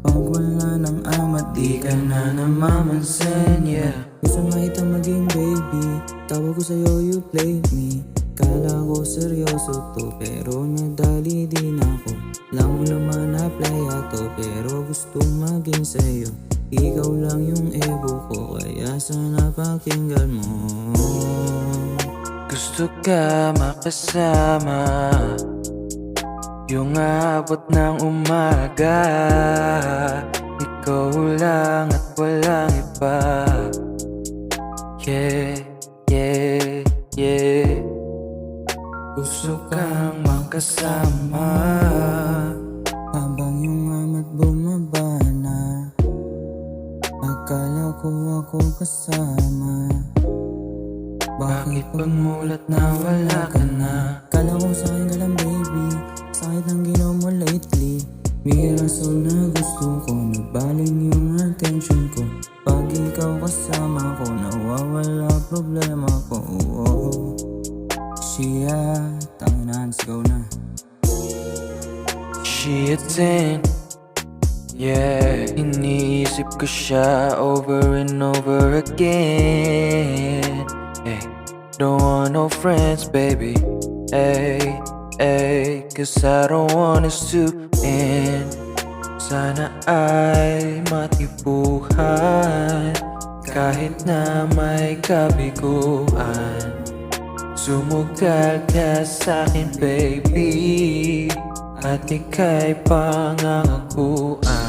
Pag wala ng ama't di ka na namamansin, yeah. Gusto makita maging baby, tawag ko sa'yo, you play me. Kala ko seryoso to, pero nadali din ako. Alam mo naman na playa to, pero gusto maging sa'yo. Ikaw lang yung ego ko, kaya sana pakinggan mo. Gusto ka makasama, yung abot ng umaga. Ikaw lang at walang iba. Yeah, yeah, yeah. Gusto kang makasama habang yung amat bumaba na. Akala ko ako kasama, bakit pagmulat na wala ka na? Kala ko sa'kin ka lang baby, sakit ang ginawa mo lately. May rason na gusto ko, nagbaling yung attention ko. Pag ikaw kasama ko, nawawala problema ko. Siya, tangin na, let's go na. She a 10, yeah. Iniisip ko siya over and over again. Hey, don't want no friends, baby. Hey, hey, cause I don't want us to end. Sana ay matipuhan kahit na may kabiguan. Sumugal ka sa'kin, baby, at ika'y pangangakuan.